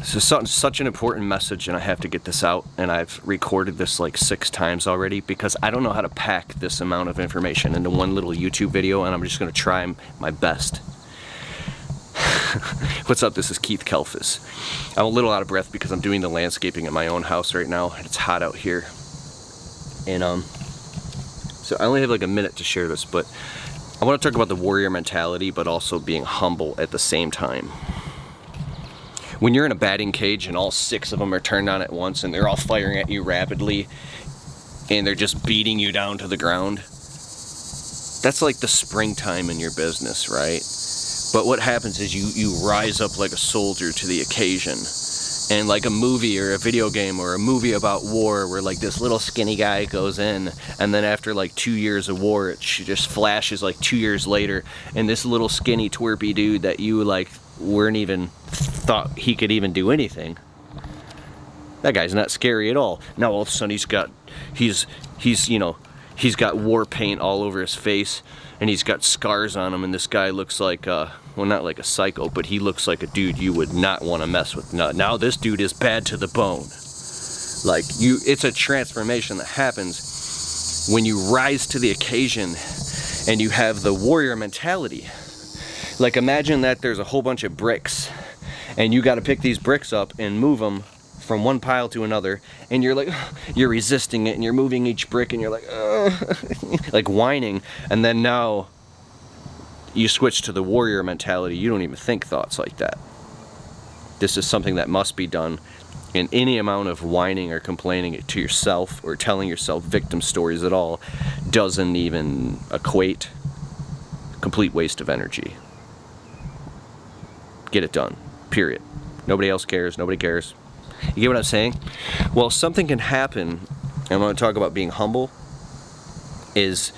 This is such an important message, and I have to get this out, and I've recorded this like 6 times already because I don't know how to pack this amount of information into one little YouTube video, and I'm just going to try my best. What's up? This is Keith Kalfas. I'm a little out of breath because I'm doing the landscaping at my own house right now, and it's hot out here. And so I only have like a minute to share this, but I want to talk about the warrior mentality, but also being humble at the same time. When you're in a batting cage and all 6 of them are turned on at once and they're all firing at you rapidly and they're just beating you down to the ground, that's like the springtime in your business, right? But what happens is you rise up like a soldier to the occasion. And like a movie or a video game or a movie about war where like this little skinny guy goes in, and then after like 2 years of war, it just flashes like 2 years later, and this little skinny twerpy dude that you like weren't even thought he could even do anything, that guy's not scary at all. Now all of a sudden he's got war paint all over his face, and he's got scars on him, and this guy looks like well, not like a psycho, but he looks like a dude you would not want to mess with. Now this dude is bad to the bone. Like it's a transformation that happens when you rise to the occasion and you have the warrior mentality. Like imagine that there's a whole bunch of bricks and you got to pick these bricks up and move them from one pile to another, and you're like, you're resisting it and you're moving each brick and you're like, like whining, and then now you switch to the warrior mentality. You don't even think thoughts like that. This is something that must be done, and any amount of whining or complaining to yourself or telling yourself victim stories at all doesn't even equate. Complete waste of energy. Get it done. Period. Nobody else cares. Nobody cares. You get what I'm saying? Well, something can happen, and I'm going to talk about being humble, is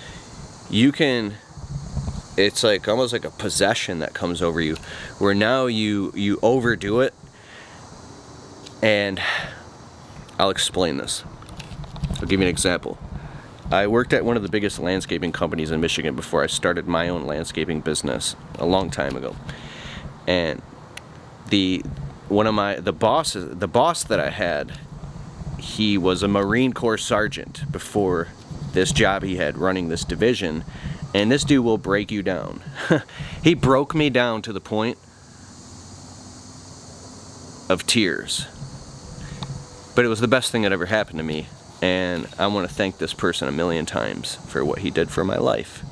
it's like almost like a possession that comes over you, where now you overdo it. And I'll explain this. I'll give you an example. I worked at one of the biggest landscaping companies in Michigan before I started my own landscaping business a long time ago. And the boss that I had, he was a Marine Corps sergeant before this job he had running this division, and this dude will break you down. He broke me down to the point of tears. But it was the best thing that ever happened to me, and I want to thank this person 1,000,000 times for what he did for my life.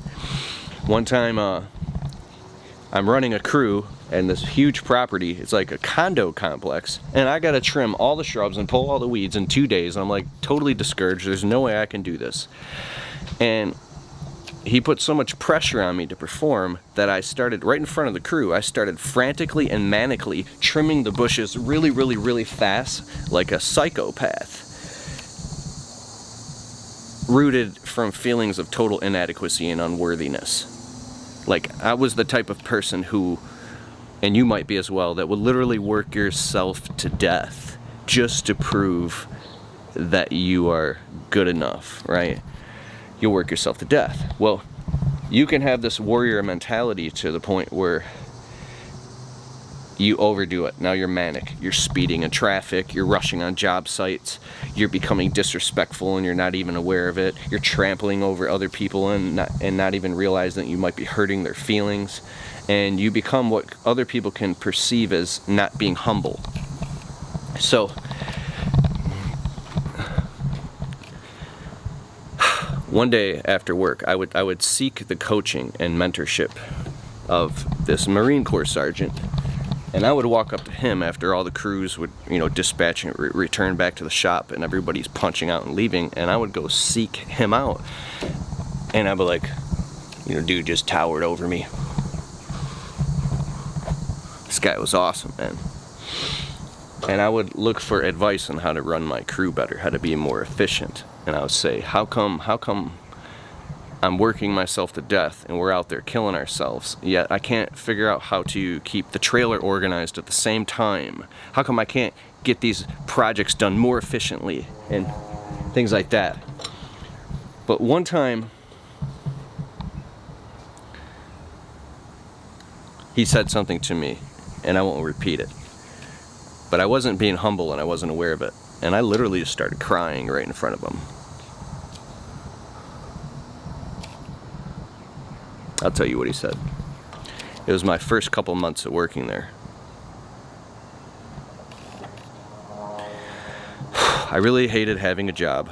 One time, I'm running a crew, and this huge property, it's like a condo complex, and I gotta trim all the shrubs and pull all the weeds in 2 days. I'm like totally discouraged. There's no way I can do this. And he put so much pressure on me to perform that I started, right in front of the crew, I started frantically and manically trimming the bushes really, really, really fast, like a psychopath, rooted from feelings of total inadequacy and unworthiness. Like, I was the type of person who, and you might be as well, that would literally work yourself to death just to prove that you are good enough, right? You'll work yourself to death. Well, you can have this warrior mentality to the point where you overdo it. Now you're manic. You're speeding in traffic. You're rushing on job sites. You're becoming disrespectful and you're not even aware of it. You're trampling over other people and not even realizing that you might be hurting their feelings. And you become what other people can perceive as not being humble. So, one day after work, I would seek the coaching and mentorship of this Marine Corps sergeant, and I would walk up to him after all the crews would, dispatch and return back to the shop, and everybody's punching out and leaving, and I would go seek him out, and I'd be like, dude just towered over me. This guy was awesome, man. And I would look for advice on how to run my crew better, how to be more efficient. And I would say, how come I'm working myself to death and we're out there killing ourselves, yet I can't figure out how to keep the trailer organized at the same time? How come I can't get these projects done more efficiently and things like that? But one time, he said something to me, and I won't repeat it. But I wasn't being humble and I wasn't aware of it. And I literally just started crying right in front of him. I'll tell you what he said. It was my first couple months of working there. I really hated having a job.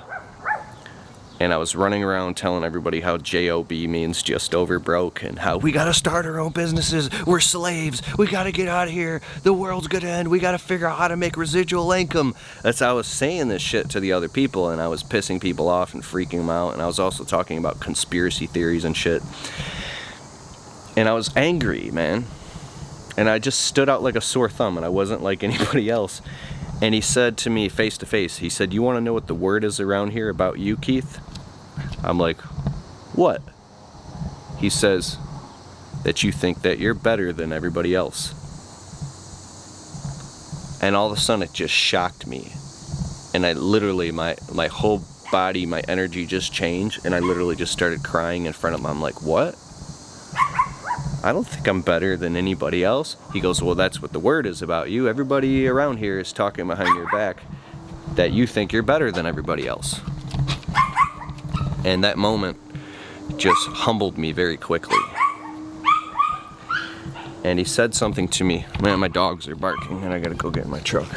And I was running around telling everybody how J-O-B means just over broke, and how we gotta start our own businesses, we're slaves, we gotta get out of here, the world's gonna end, we gotta figure out how to make residual income. That's how I was saying this shit to the other people, and I was pissing people off and freaking them out, and I was also talking about conspiracy theories and shit. And I was angry, man. And I just stood out like a sore thumb, and I wasn't like anybody else. And he said to me face to face, he said, "You want to know what the word is around here about you, Keith?" I'm like, "What?" He says, "That you think that you're better than everybody else." And all of a sudden it just shocked me. And I literally, my whole body, my energy just changed, and I literally just started crying in front of him. I'm like, "What? I don't think I'm better than anybody else." He goes, "Well, that's what the word is about you. Everybody around here is talking behind your back that you think you're better than everybody else." And that moment just humbled me very quickly. And he said something to me. Man, my dogs are barking and I gotta go get in my truck.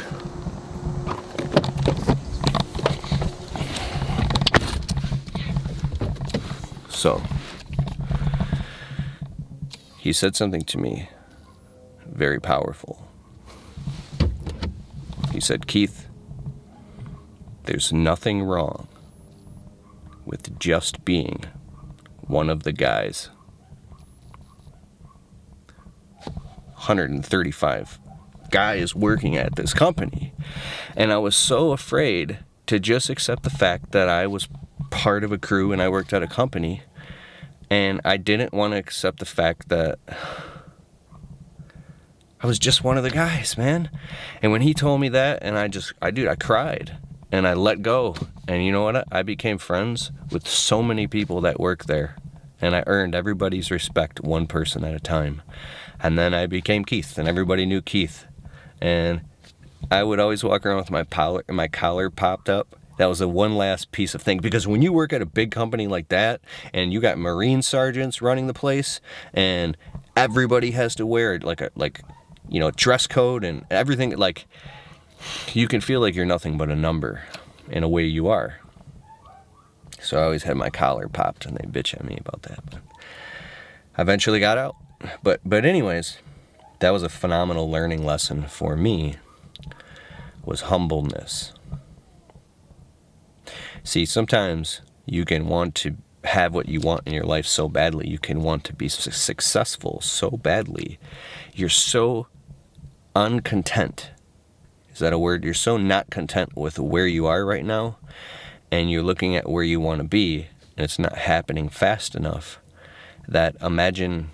So, he said something to me very powerful. He said, "Keith, there's nothing wrong with just being one of the guys." 135 guys working at this company. And I was so afraid to just accept the fact that I was part of a crew and I worked at a company. And I didn't want to accept the fact that I was just one of the guys, man. And when he told me that, and I cried. And I let go. And you know what? I became friends with so many people that work there. And I earned everybody's respect one person at a time. And then I became Keith, and everybody knew Keith. And I would always walk around with my collar popped up. That was the one last piece of thing. Because when you work at a big company like that, and you got Marine sergeants running the place, and everybody has to wear dress code and everything, like, you can feel like you're nothing but a number in a way you are. So I always had my collar popped, and they bitch at me about that. But I eventually got out. But anyways, that was a phenomenal learning lesson for me, was humbleness. See, sometimes you can want to have what you want in your life so badly. You can want to be successful so badly. You're so uncontent. Is that a word? You're so not content with where you are right now, and you're looking at where you want to be, and it's not happening fast enough. That imagine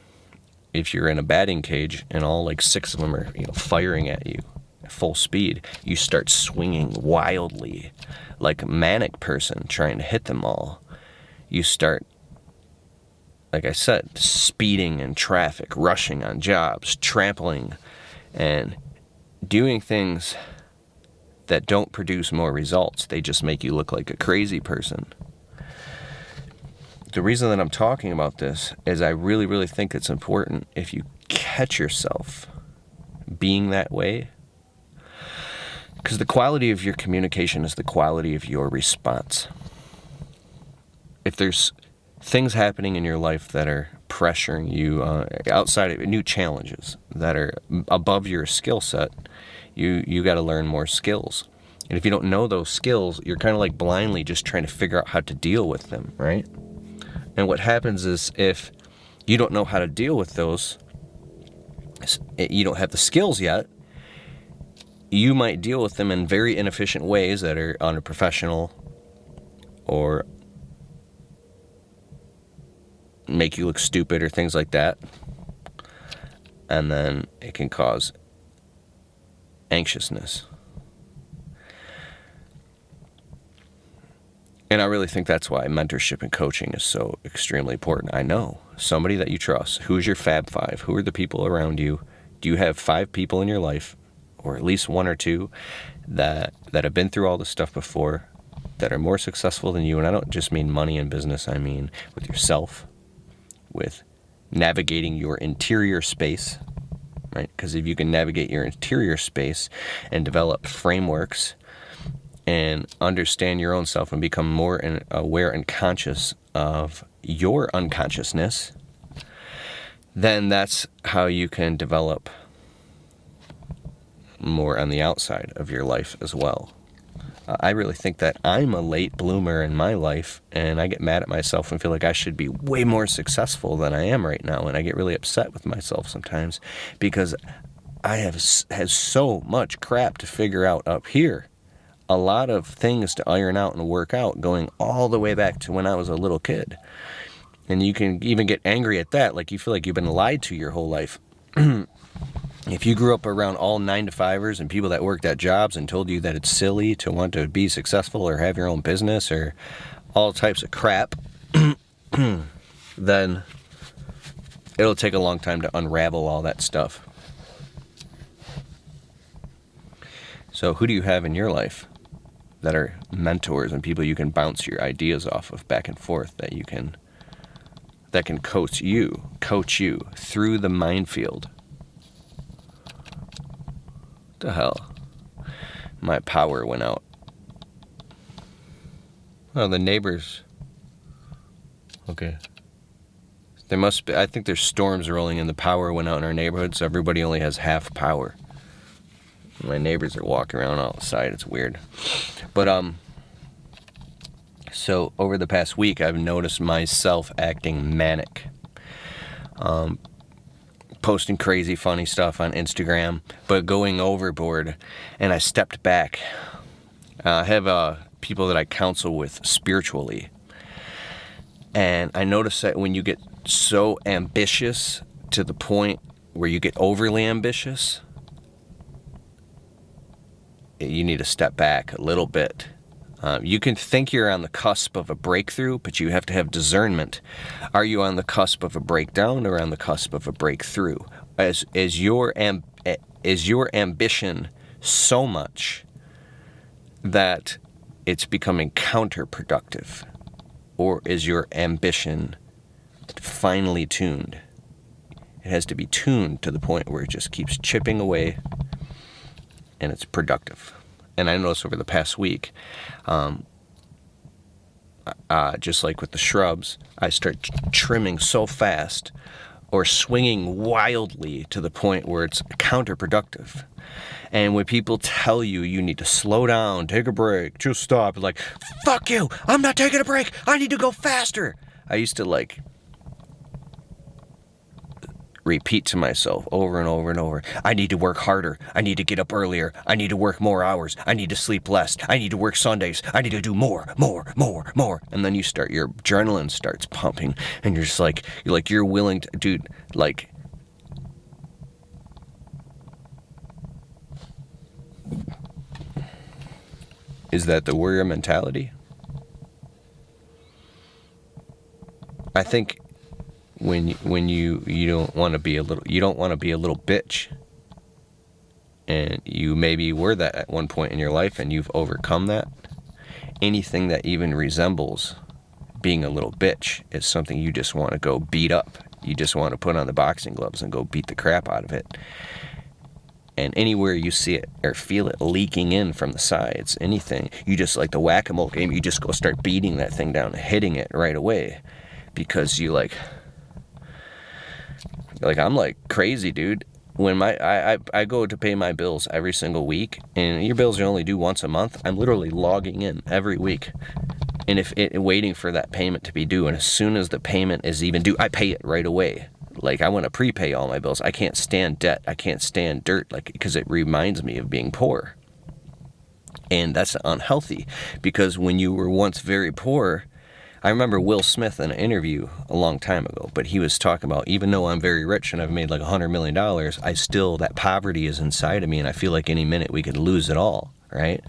if you're in a batting cage and all like 6 of them are, firing at you at full speed. You start swinging wildly like a manic person trying to hit them all. You start, like I said, speeding in traffic, rushing on jobs, trampling, and doing things that don't produce more results. They just make you look like a crazy person. The reason that I'm talking about this is I really, really think it's important if you catch yourself being that way. Because the quality of your communication is the quality of your response. If there's things happening in your life that are pressuring you outside of new challenges that are above your skill set, you got to learn more skills. And if you don't know those skills, you're kind of like blindly just trying to figure out how to deal with them, right? And what happens is if you don't know how to deal with those, you don't have the skills yet, you might deal with them in very inefficient ways that are unprofessional or make you look stupid or things like that. And then it can cause anxiousness. And I really think that's why mentorship and coaching is so extremely important. I know somebody that you trust. Who's your Fab Five? Who are the people around you? Do you have 5 people in your life or at least one or two that have been through all this stuff before, that are more successful than you. And I don't just mean money and business. I mean with yourself, with navigating your interior space, right? Because if you can navigate your interior space and develop frameworks and understand your own self and become more aware and conscious of your unconsciousness, then that's how you can develop more on the outside of your life as well. I really think that I'm a late bloomer in my life, and I get mad at myself and feel like I should be way more successful than I am right now, and I get really upset with myself sometimes because I have so much crap to figure out up here. A lot of things to iron out and work out, going all the way back to when I was a little kid. And you can even get angry at that, like you feel like you've been lied to your whole life. If you grew up around all 9-to-5ers and people that worked at jobs and told you that it's silly to want to be successful or have your own business or all types of crap, then it'll take a long time to unravel all that stuff. So who do you have in your life that are mentors and people you can bounce your ideas off of back and forth, that can coach you through the minefield? What the hell? My power went out. Oh, the neighbors. Okay. There must be, I think there's storms rolling and the power went out in our neighborhood, so everybody only has half power. My neighbors are walking around outside. It's weird. But, so over the past week, I've noticed myself acting manic. Posting crazy funny stuff on Instagram, but going overboard, and I stepped back. I have people that I counsel with spiritually, and I noticed that when you get so ambitious to the point where you get overly ambitious, you need to step back a little bit. You can think you're on the cusp of a breakthrough, but you have to have discernment. Are you on the cusp of a breakdown or on the cusp of a breakthrough? Is your ambition so much that it's becoming counterproductive? Or is your ambition finely tuned? It has to be tuned to the point where it just keeps chipping away and it's productive. And I noticed over the past week, just like with the shrubs, I start trimming so fast or swinging wildly to the point where it's counterproductive. And when people tell you you need to slow down, take a break, just stop, like, fuck you, I'm not taking a break, I need to go faster. I used to repeat to myself over and over and over, I need to work harder, I need to get up earlier, I need to work more hours, I need to sleep less, I need to work Sundays, I need to do more. And then your adrenaline starts pumping, and you're just you're willing to, dude, is that the warrior mentality? I think when you don't want to be a little bitch, and you maybe were that at one point in your life and you've overcome that. Anything that even resembles being a little bitch is something you just want to go beat up. You just want to put on the boxing gloves and go beat the crap out of it. And anywhere you see it or feel it leaking in from the sides, anything, you just, like the whack-a-mole game, you just go start beating that thing down and hitting it right away, because you I'm like crazy, dude. When I go to pay my bills every single week, and your bills are only due once a month, I'm literally logging in every week, and waiting for that payment to be due. And as soon as the payment is even due, I pay it right away. I want to prepay all my bills. I can't stand debt. I can't stand dirt, because it reminds me of being poor. And that's unhealthy, because when you were once very poor, I remember Will Smith in an interview a long time ago, but he was talking about, even though I'm very rich and I've made like $100 million, that poverty is inside of me, and I feel like any minute we could lose it all, right?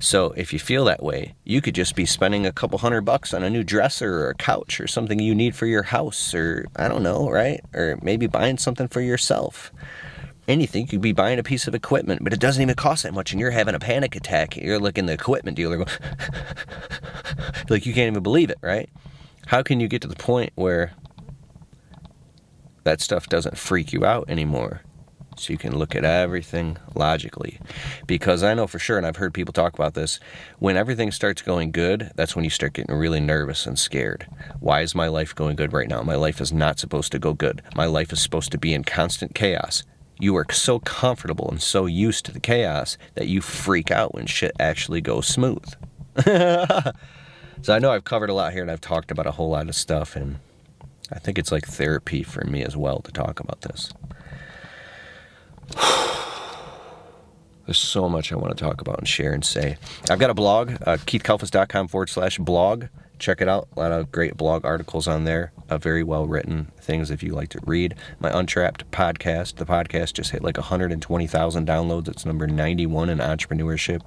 So if you feel that way, you could just be spending a couple $100 on a new dresser or a couch or something you need for your house, or I don't know, right? Or maybe buying something for yourself. anything. You could be buying a piece of equipment, but it doesn't even cost that much, and you're having a panic attack. You're looking the equipment dealer going, like you can't even believe it, right? How can you get to the point where that stuff doesn't freak you out anymore? So you can look at everything logically. Because I know for sure, and I've heard people talk about this, when everything starts going good, that's when you start getting really nervous and scared. Why is my life going good right now? My life is not supposed to go good. My life is supposed to be in constant chaos. You are so comfortable and so used to the chaos that you freak out when shit actually goes smooth. So I know I've covered a lot here, and I've talked about a whole lot of stuff, and I think it's like therapy for me as well to talk about this. There's so much I want to talk about and share and say. I've got a blog, keithkalfas.com/blog. Check it out. A lot of great blog articles on there. Very well written things if you like to read. My Untrapped podcast. The podcast just hit like 120,000 downloads. It's number 91 in entrepreneurship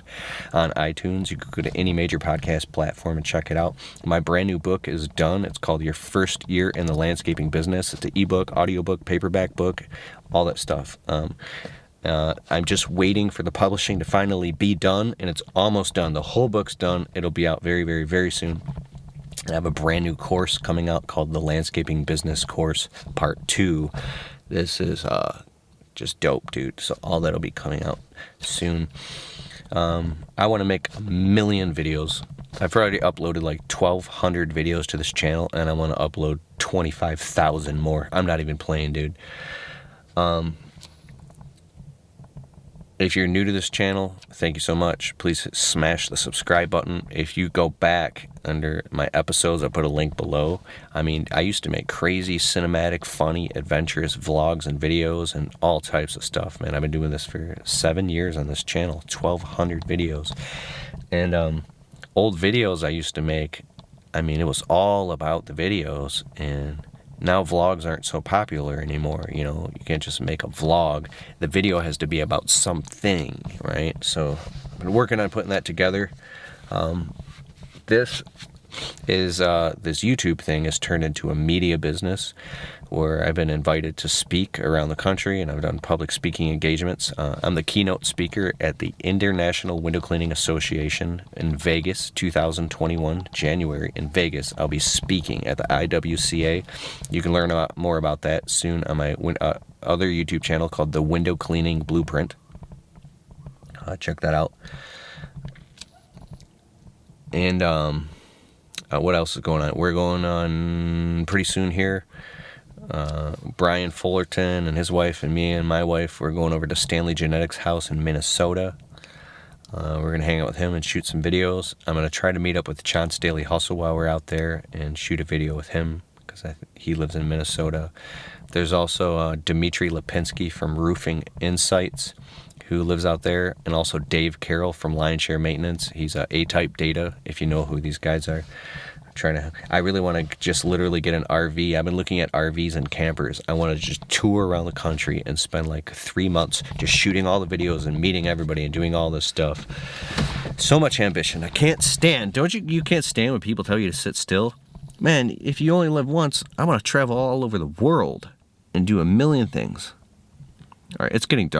on iTunes. You could go to any major podcast platform and check it out. My brand new book is done. It's called Your First Year in the Landscaping Business. It's an ebook, audiobook, paperback book, all that stuff. I'm just waiting for the publishing to finally be done, and it's almost done. The whole book's done. It'll be out very, very, very soon. I have a brand new course coming out called the Landscaping Business Course Part 2. This is just dope, dude. So all that'll be coming out soon. I want to make 1 million videos. I've already uploaded like 1,200 videos to this channel, and I want to upload 25,000 more. I'm not even playing, dude. If you're new to this channel, thank you so much. Please smash the subscribe button. If you go back under my episodes, I put a link below. I mean, I used to make crazy, cinematic, funny, adventurous vlogs and videos and all types of stuff, man. I've been doing this for 7 years on this channel, 1,200 videos. And old videos I used to make, I mean, it was all about the videos, and now vlogs aren't so popular anymore. You know, you can't just make a vlog. The video has to be about something, right? So I've been working on putting that together. This YouTube thing has turned into a media business where I've been invited to speak around the country, and I've done public speaking engagements. I'm the keynote speaker at the International Window Cleaning Association in Vegas, 2021, January in Vegas. I'll be speaking at the IWCA. You can learn more about that soon on my other YouTube channel called The Window Cleaning Blueprint. Check that out. And what else is going on? We're going on pretty soon here. Brian Fullerton and his wife and me and my wife, we're going over to Stanley Genetics' house in Minnesota. We're going to hang out with him and shoot some videos. I'm going to try to meet up with Chance Daily Hustle while we're out there and shoot a video with him because he lives in Minnesota. There's also Dmitry Lipinski from Roofing Insights, who lives out there, and also Dave Carroll from Lionshare Maintenance. He's A-Type Data, if you know who these guys are. I really want to just literally get an RV. I've been looking at RVs and campers. I want to just tour around the country and spend like 3 months just shooting all the videos and meeting everybody and doing all this stuff. So much ambition. I can't stand. You can't stand when people tell you to sit still? Man, if you only live once, I want to travel all over the world and do 1 million things. All right, it's getting dark.